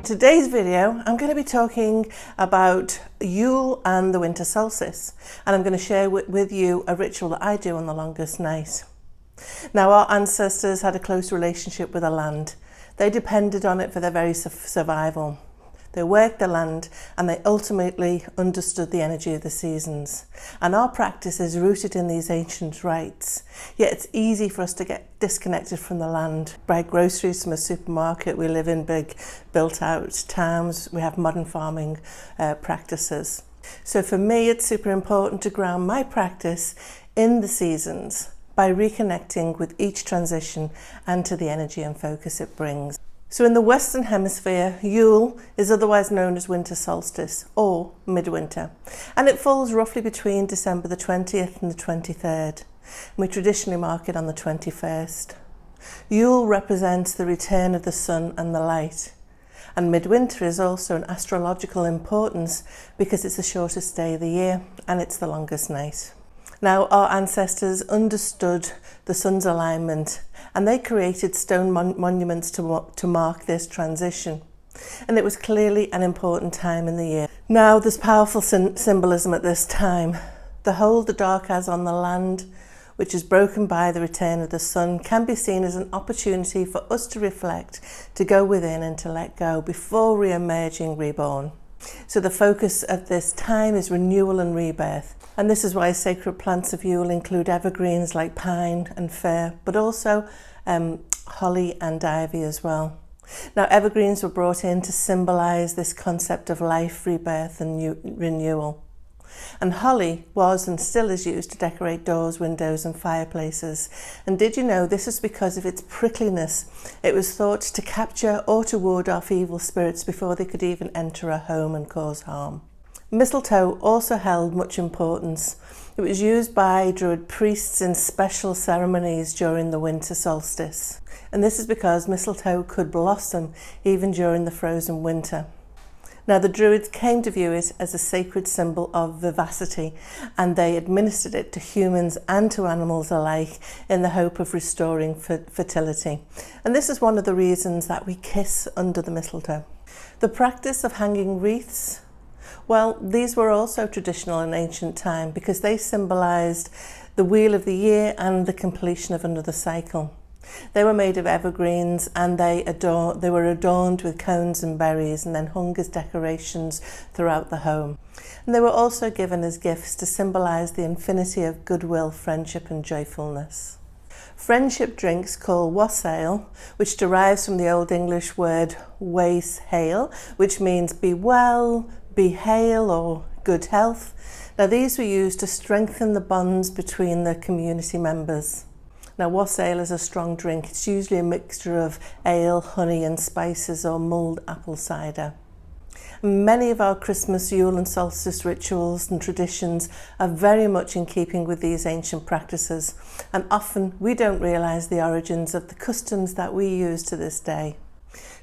Today's video, I'm going to be talking about Yule and the Winter Solstice, and I'm going to share with you a ritual that I do on the longest night. Now, our ancestors had a close relationship with the land. They depended on it for their very survival. They worked the land and they ultimately understood the energy of the seasons. And our practice is rooted in these ancient rites. Yet it's easy for us to get disconnected from the land. Buy groceries from a supermarket. We live in big built out towns. We have modern farming practices. So for me, it's super important to ground my practice in the seasons by reconnecting with each transition and to the energy and focus it brings. So in the Western Hemisphere, Yule is otherwise known as Winter Solstice or midwinter, and it falls roughly between December the 20th and the 23rd. We traditionally mark it on the 21st. Yule represents the return of the sun and the light, and midwinter is also an astrological importance because it's the shortest day of the year and it's the longest night. Now, our ancestors understood the sun's alignment and they created stone monuments to mark this transition. And it was clearly an important time in the year. Now, there's powerful symbolism at this time. The hold the dark has on the land, which is broken by the return of the sun, can be seen as an opportunity for us to reflect, to go within and to let go before re-emerging reborn. So the focus of this time is renewal and rebirth. And this is why sacred plants of Yule include evergreens like pine and fir, but also holly and ivy as well. Now, evergreens were brought in to symbolise this concept of life, rebirth and renewal. And holly was and still is used to decorate doors, windows and fireplaces. And did you know this is because of its prickliness? It was thought to capture or to ward off evil spirits before they could even enter a home and cause harm. Mistletoe also held much importance. It was used by Druid priests in special ceremonies during the winter solstice. And this is because mistletoe could blossom even during the frozen winter. Now, the Druids came to view it as a sacred symbol of vivacity, and they administered it to humans and to animals alike in the hope of restoring fertility. And this is one of the reasons that we kiss under the mistletoe. The practice of hanging wreaths, well, these were also traditional in ancient time because they symbolised the wheel of the year and the completion of another cycle. They were made of evergreens and they were adorned with cones and berries and then hung as decorations throughout the home. And they were also given as gifts to symbolise the infinity of goodwill, friendship and joyfulness. Friendship drinks called wassail, which derives from the Old English word waes hail, which means be well, be hale or good health. Now, these were used to strengthen the bonds between the community members. Now, wassail is a strong drink. It's usually a mixture of ale, honey and spices or mulled apple cider. Many of our Christmas, Yule and solstice rituals and traditions are very much in keeping with these ancient practices, and often we don't realise the origins of the customs that we use to this day.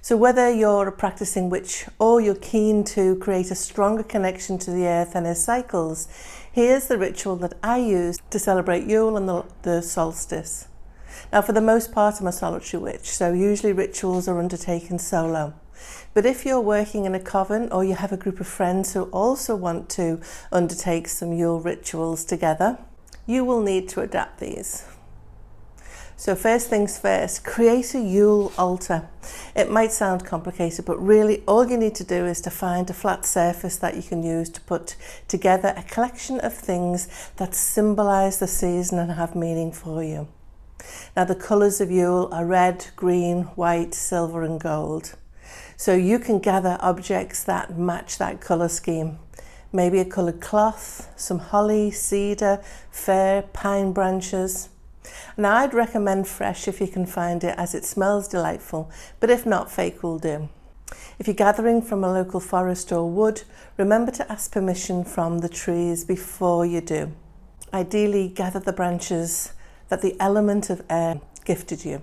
So whether you're a practicing witch or you're keen to create a stronger connection to the earth and her cycles, here's the ritual that I use to celebrate Yule and the solstice. Now, for the most part, I'm a solitary witch, so usually rituals are undertaken solo. But if you're working in a coven or you have a group of friends who also want to undertake some Yule rituals together, you will need to adapt these. So first things first, create a Yule altar. It might sound complicated, but really all you need to do is to find a flat surface that you can use to put together a collection of things that symbolise the season and have meaning for you. Now, the colours of Yule are red, green, white, silver and gold. So you can gather objects that match that colour scheme. Maybe a coloured cloth, some holly, cedar, fir, pine branches. Now, I'd recommend fresh if you can find it, as it smells delightful, but if not, fake will do. If you're gathering from a local forest or wood, remember to ask permission from the trees before you do. Ideally, gather the branches that the element of air gifted you.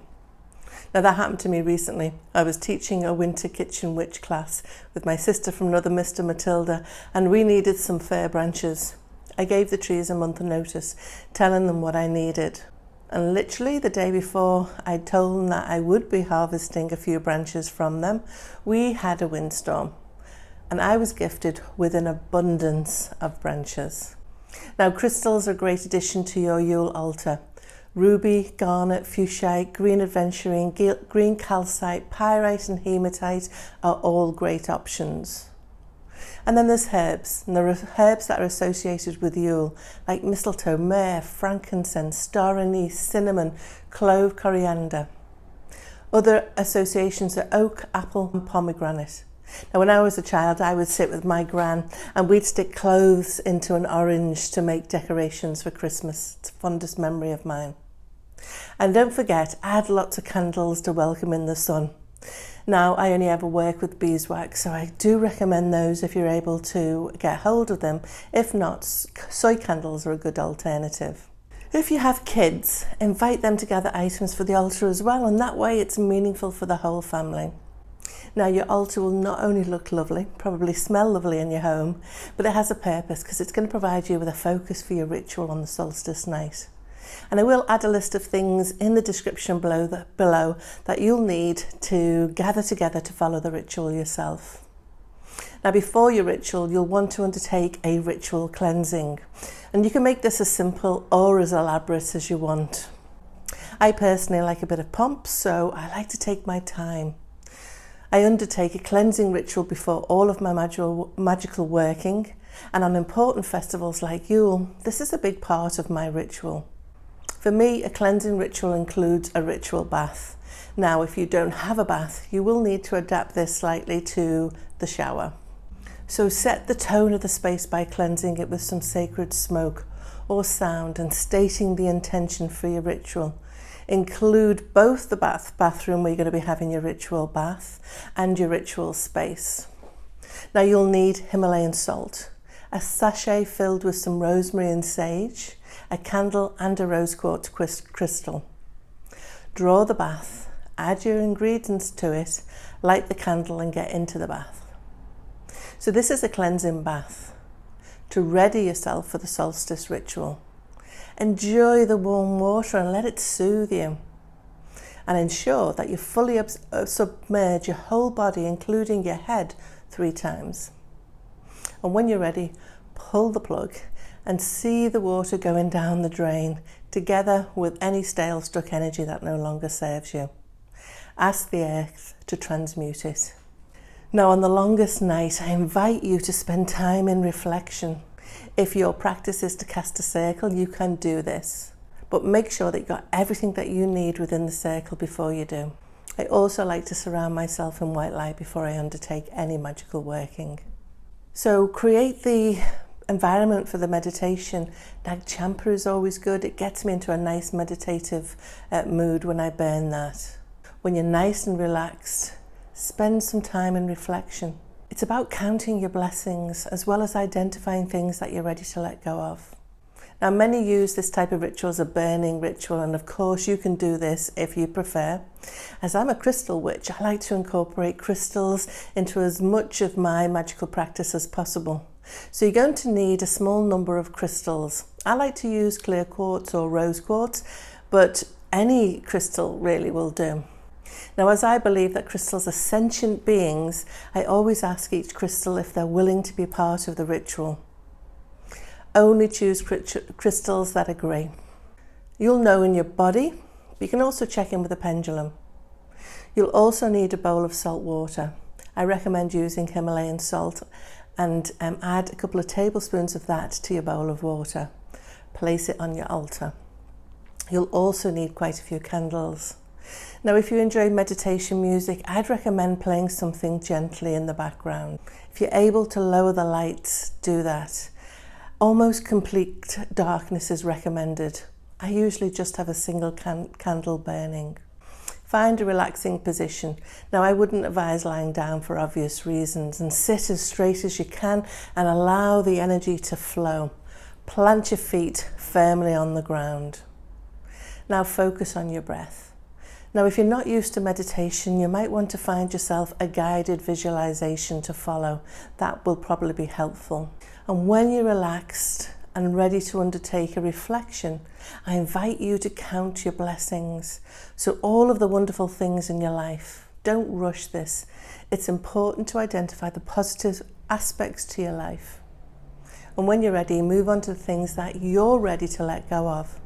Now, that happened to me recently. I was teaching a winter kitchen witch class with my sister from another Mr. Matilda, and we needed some fir branches. I gave the trees a month's notice, telling them what I needed. And literally the day before I told them that I would be harvesting a few branches from them, we had a windstorm. And I was gifted with an abundance of branches. Now, crystals are a great addition to your Yule altar. Ruby, garnet, fuchsia, green aventurine, green calcite, pyrite and hematite are all great options. And then there's herbs, and there are herbs that are associated with Yule, like mistletoe, myrrh, frankincense, star anise, cinnamon, clove, coriander. Other associations are oak, apple and pomegranate. Now, when I was a child, I would sit with my gran and we'd stick cloves into an orange to make decorations for Christmas. It's the fondest memory of mine. And don't forget, add lots of candles to welcome in the sun. Now, I only ever work with beeswax, so I do recommend those if you're able to get hold of them. If not, soy candles are a good alternative. If you have kids, invite them to gather items for the altar as well, and that way it's meaningful for the whole family. Now, your altar will not only look lovely, probably smell lovely in your home, but it has a purpose because it's going to provide you with a focus for your ritual on the solstice night. And I will add a list of things in the description below that you'll need to gather together to follow the ritual yourself. Now, before your ritual, you'll want to undertake a ritual cleansing. And you can make this as simple or as elaborate as you want. I personally like a bit of pomp, so I like to take my time. I undertake a cleansing ritual before all of my magical working, and on important festivals like Yule, this is a big part of my ritual. For me, a cleansing ritual includes a ritual bath. Now, if you don't have a bath, you will need to adapt this slightly to the shower. So set the tone of the space by cleansing it with some sacred smoke or sound and stating the intention for your ritual. Include both the bathroom where you're going to be having your ritual bath and your ritual space. Now, you'll need Himalayan salt, a sachet filled with some rosemary and sage, a candle and a rose quartz crystal. Draw the bath, add your ingredients to it, light the candle and get into the bath. So this is a cleansing bath to ready yourself for the solstice ritual. Enjoy the warm water and let it soothe you. And ensure that you fully submerge your whole body, including your head, 3 times. And when you're ready, pull the plug and see the water going down the drain, together with any stale stuck energy that no longer serves you. Ask the earth to transmute it. Now, on the longest night, I invite you to spend time in reflection. If your practice is to cast a circle, you can do this, but make sure that you've got everything that you need within the circle before you do. I also like to surround myself in white light before I undertake any magical working. So create the environment for the meditation. Nag Champa is always good. It gets me into a nice meditative mood when I burn that. When you're nice and relaxed, spend some time in reflection. It's about counting your blessings as well as identifying things that you're ready to let go of. Now, many use this type of ritual as a burning ritual, and of course you can do this if you prefer. As I'm a crystal witch, I like to incorporate crystals into as much of my magical practice as possible. So you're going to need a small number of crystals. I like to use Clear Quartz or Rose Quartz, but any crystal really will do. Now, as I believe that crystals are sentient beings, I always ask each crystal if they're willing to be part of the ritual. Only choose crystals that agree. You'll know in your body, but you can also check in with a pendulum. You'll also need a bowl of salt water. I recommend using Himalayan salt and add a couple of tablespoons of that to your bowl of water. Place it on your altar. You'll also need quite a few candles. Now, if you enjoy meditation music, I'd recommend playing something gently in the background. If you're able to lower the lights, do that. Almost complete darkness is recommended. I usually just have a single candle burning. Find a relaxing position. Now, I wouldn't advise lying down for obvious reasons, and sit as straight as you can and allow the energy to flow. Plant your feet firmly on the ground. Now focus on your breath. Now, if you're not used to meditation, you might want to find yourself a guided visualization to follow. That will probably be helpful. And when you're relaxed and ready to undertake a reflection, I invite you to count your blessings. So all of the wonderful things in your life. Don't rush this. It's important to identify the positive aspects to your life. And when you're ready, move on to the things that you're ready to let go of.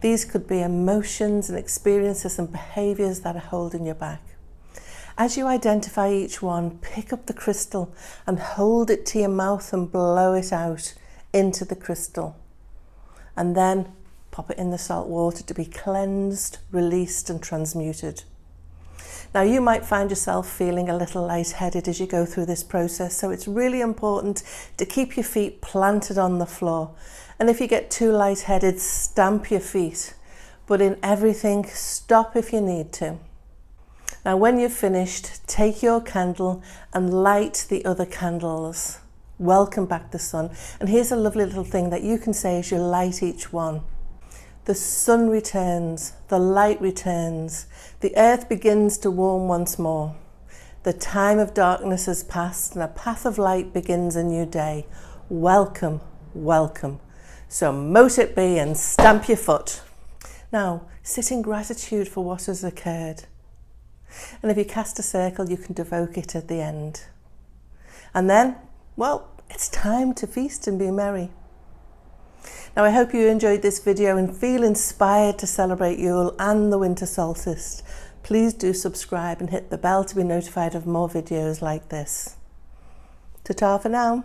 These could be emotions and experiences and behaviours that are holding you back. As you identify each one, pick up the crystal and hold it to your mouth and blow it out into the crystal. And then pop it in the salt water to be cleansed, released and transmuted. Now you might find yourself feeling a little lightheaded as you go through this process, so it's really important to keep your feet planted on the floor. And if you get too lightheaded, stamp your feet. But in everything, stop if you need to. Now when you've finished, take your candle and light the other candles. Welcome back the sun. And here's a lovely little thing that you can say as you light each one. The sun returns, the light returns, the earth begins to warm once more. The time of darkness has passed and a path of light begins a new day. Welcome, welcome. So mote it be and stamp your foot. Now sit in gratitude for what has occurred. And if you cast a circle, you can devote it at the end. And then, well, it's time to feast and be merry. Now I hope you enjoyed this video and feel inspired to celebrate Yule and the Winter Solstice. Please do subscribe and hit the bell to be notified of more videos like this. Ta-ta for now.